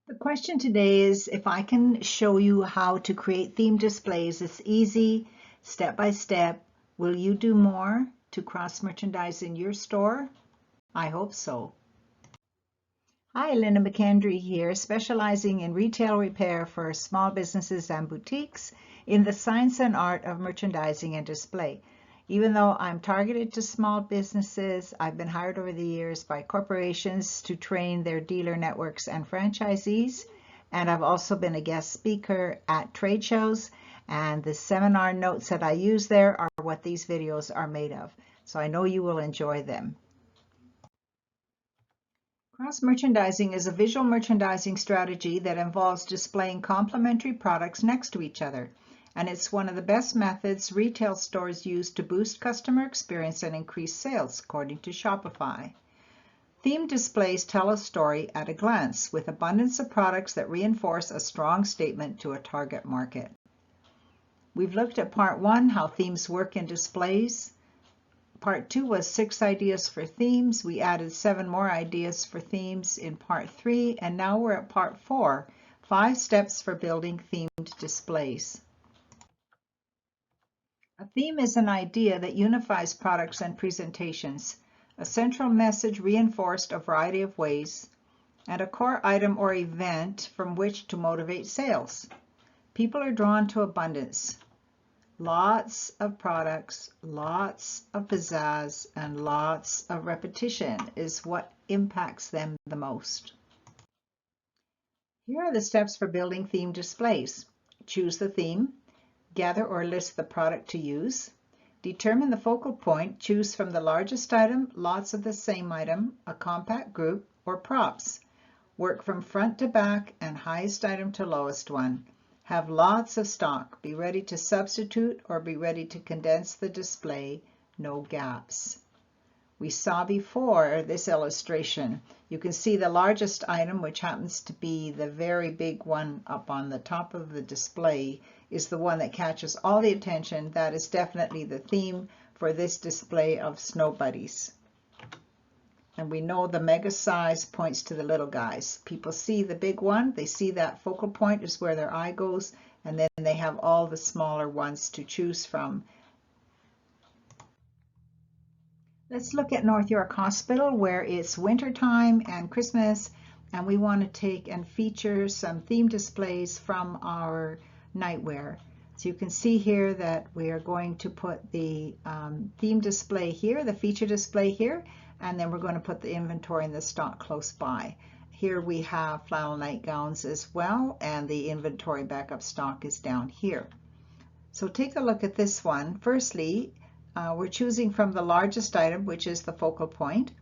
The question today is if I can show you how to create theme displays. It's easy, step by step. Will you do more to cross-merchandise in your store? I hope so. Hi, Linda McKendry here, specializing in retail repair for small businesses and boutiques in the science and art of merchandising and display. Even though I'm targeted to small businesses, I've been hired over the years by corporations to train their dealer networks and franchisees. And I've also been a guest speaker at trade shows, and the seminar notes that I use there are what these videos are made of. So I know you will enjoy them. Cross-merchandising is a visual merchandising strategy that involves displaying complementary products next to each other, and it's one of the best methods retail stores use to boost customer experience and increase sales, according to Shopify. Theme displays tell a story at a glance, with abundance of products that reinforce a strong statement to a target market. We've looked at part 1, how themes work in displays. Part 2 was 6 ideas for themes. We added 7 more ideas for themes in part 3, and now we're at part 4, 5 steps for building themed displays. A theme is an idea that unifies products and presentations, a central message reinforced a variety of ways, and a core item or event from which to motivate sales. People are drawn to abundance. Lots of products, lots of pizzazz, and lots of repetition is what impacts them the most. Here are the steps for building theme displays. Choose the theme, gather or list the product to use, determine the focal point, choose from the largest item, lots of the same item, a compact group, or props. Work from front to back and highest item to lowest one. Have lots of stock. Be ready to substitute or be ready to condense the display. No gaps. We saw before this illustration. You can see the largest item, which happens to be the very big one up on the top of the display, is the one that catches all the attention. That is definitely the theme for this display of snow buddies. And we know the mega size points to the little guys. People see the big one, they see that focal point is where their eye goes, and then they have all the smaller ones to choose from. Let's look at North York Hospital, where it's wintertime and Christmas, and we want to take and feature some theme displays from our nightwear. So you can see here that we are going to put the theme display here, the feature display here, and then we're going to put the inventory and the stock close by. Here we have flannel nightgowns as well, and the inventory backup stock is down here. So take a look at this one. Firstly, we're choosing from the largest item, which is the focal point,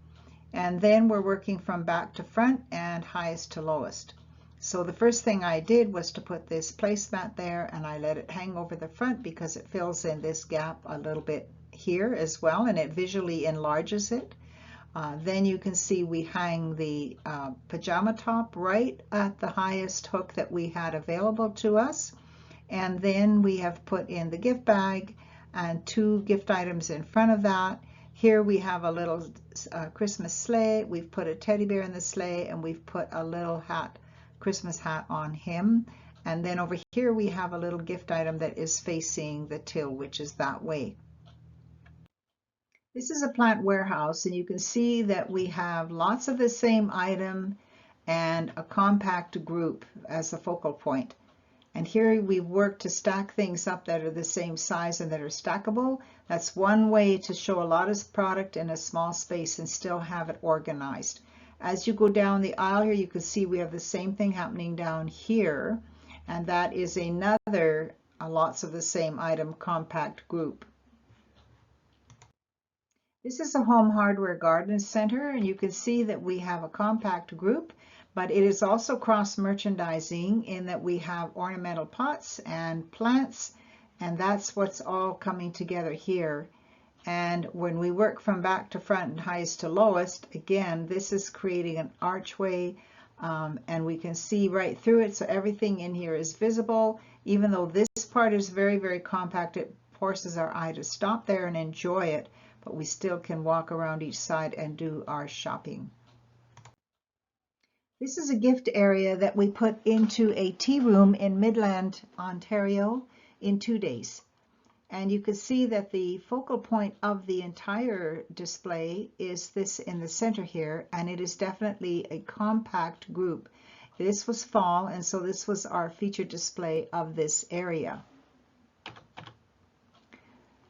and then we're working from back to front and highest to lowest. So the first thing I did was to put this placemat there, and I let it hang over the front because it fills in this gap a little bit here as well, and it visually enlarges it. Then you can see we hang the pajama top right at the highest hook that we had available to us. And then we have put in the gift bag and 2 gift items in front of that. Here we have a little Christmas sleigh. We've put a teddy bear in the sleigh, and we've put a little hat, Christmas hat on him. And then over here we have a little gift item that is facing the till, which is that way. This is a plant warehouse, and you can see that we have lots of the same item and a compact group as the focal point. And here we work to stack things up that are the same size and that are stackable. That's one way to show a lot of product in a small space and still have it organized. As you go down the aisle here, you can see we have the same thing happening down here, and that is another lots of the same item compact group. This is a home hardware garden center, and you can see that we have a compact group, but it is also cross-merchandising in that we have ornamental pots and plants, and that's what's all coming together here. And when we work from back to front and highest to lowest, again, this is creating an archway, and we can see right through it, so everything in here is visible. Even though this part is very, very compact, it forces our eye to stop there and enjoy it, but we still can walk around each side and do our shopping. This is a gift area that we put into a tea room in Midland, Ontario in 2 days. And you can see that the focal point of the entire display is this in the center here, and it is definitely a compact group. This was fall, and so this was our featured display of this area.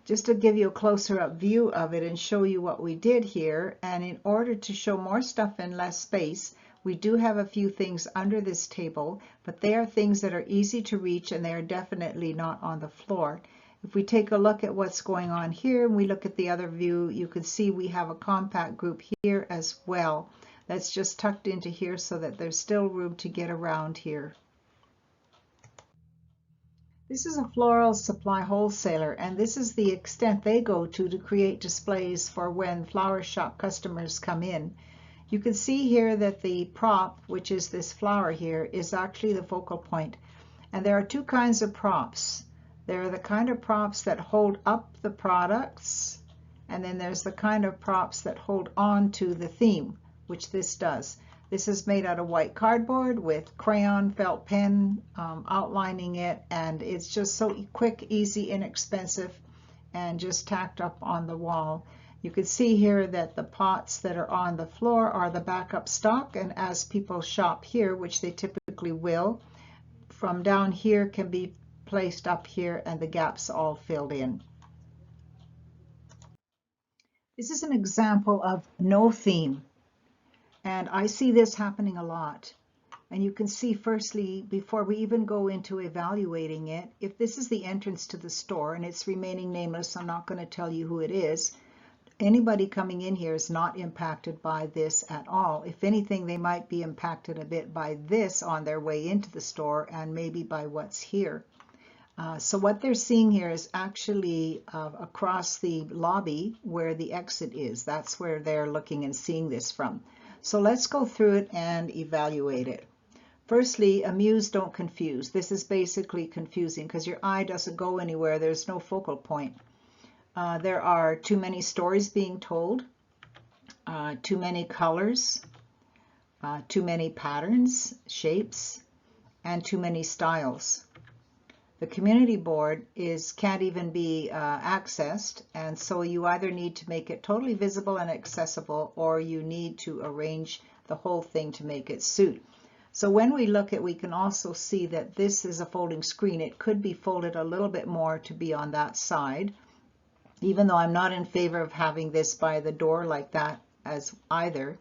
Just to give you a closer up view of it and show you what we did here, and in order to show more stuff in less space, we do have a few things under this table, but they are things that are easy to reach and they are definitely not on the floor. If we take a look at what's going on here and we look at the other view, you can see we have a compact group here as well. That's just tucked into here so that there's still room to get around here. This is a floral supply wholesaler, and this is the extent they go to create displays for when flower shop customers come in. You can see here that the prop, which is this flower here, is actually the focal point. And there are two kinds of props. There are the kind of props that hold up the products, and then there's the kind of props that hold on to the theme, which this does. This is made out of white cardboard with crayon felt pen outlining it, and it's just so quick, easy, inexpensive, and just tacked up on the wall. You can see here that the pots that are on the floor are the backup stock, and as people shop here, which they typically will, from down here can be placed up here and the gaps all filled in. This is an example of no theme, and I see this happening a lot. And you can see firstly, before we even go into evaluating it, if this is the entrance to the store and it's remaining nameless, I'm not going to tell you who it is. Anybody coming in here is not impacted by this at all. If anything, they might be impacted a bit by this on their way into the store and maybe by what's here. So what they're seeing here is actually across the lobby where the exit is. That's where they're looking and seeing this from. So let's go through it and evaluate it. Firstly, amuse, don't confuse. This is basically confusing because your eye doesn't go anywhere. There's no focal point. There are too many stories being told, too many colors, too many patterns, shapes, and too many styles. The community board can't even be accessed, and so you either need to make it totally visible and accessible, or you need to arrange the whole thing to make it suit. So when we look at, we can also see that this is a folding screen. It could be folded a little bit more to be on that side, even though I'm not in favor of having this by the door like that as either.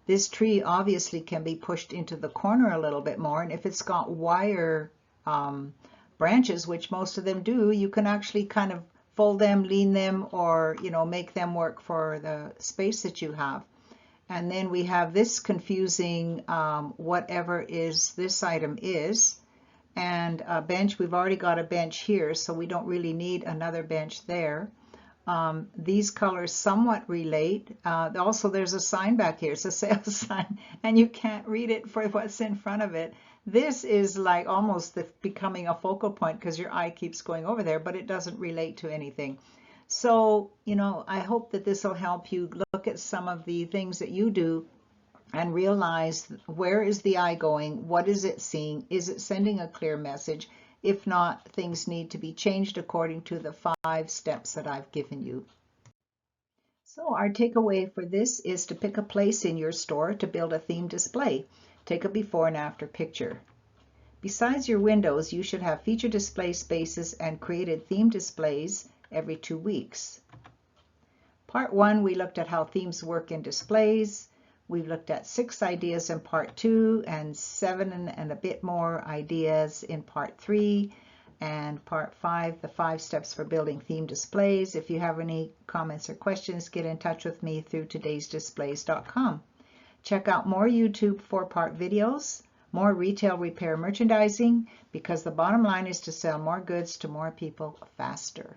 This tree obviously can be pushed into the corner a little bit more, and if it's got wire branches, which most of them do, you can actually kind of fold them, lean them, or make them work for the space that you have. And then we have this confusing whatever is this item is, and a bench. We've already got a bench here, so we don't really need another bench there. These colors somewhat relate. Also, there's a sign back here. It's a sales sign, and you can't read it for what's in front of it. This is like almost becoming a focal point because your eye keeps going over there, but it doesn't relate to anything. So, I hope that this will help you look at some of the things that you do and realize, where is the eye going? What is it seeing? Is it sending a clear message? If not, things need to be changed according to the 5 steps that I've given you. So our takeaway for this is to pick a place in your store to build a theme display. Take a before and after picture. Besides your windows, you should have feature display spaces and created theme displays every 2 weeks. Part 1, we looked at how themes work in displays. We've looked at 6 ideas in part 2 and 7 and a bit more ideas in part 3. And part 5, the 5 steps for building theme displays. If you have any comments or questions, get in touch with me through todaysdisplays.com. Check out more YouTube 4-part videos, more retail repair merchandising, because the bottom line is to sell more goods to more people faster.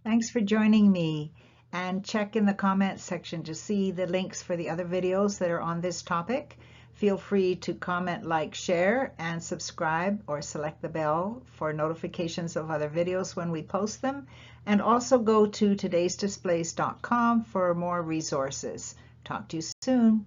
Thanks for joining me, and check in the comments section to see the links for the other videos that are on this topic. Feel free to comment, like, share, and subscribe, or select the bell for notifications of other videos when we post them. And also go to todaysdisplays.com for more resources. Talk to you soon.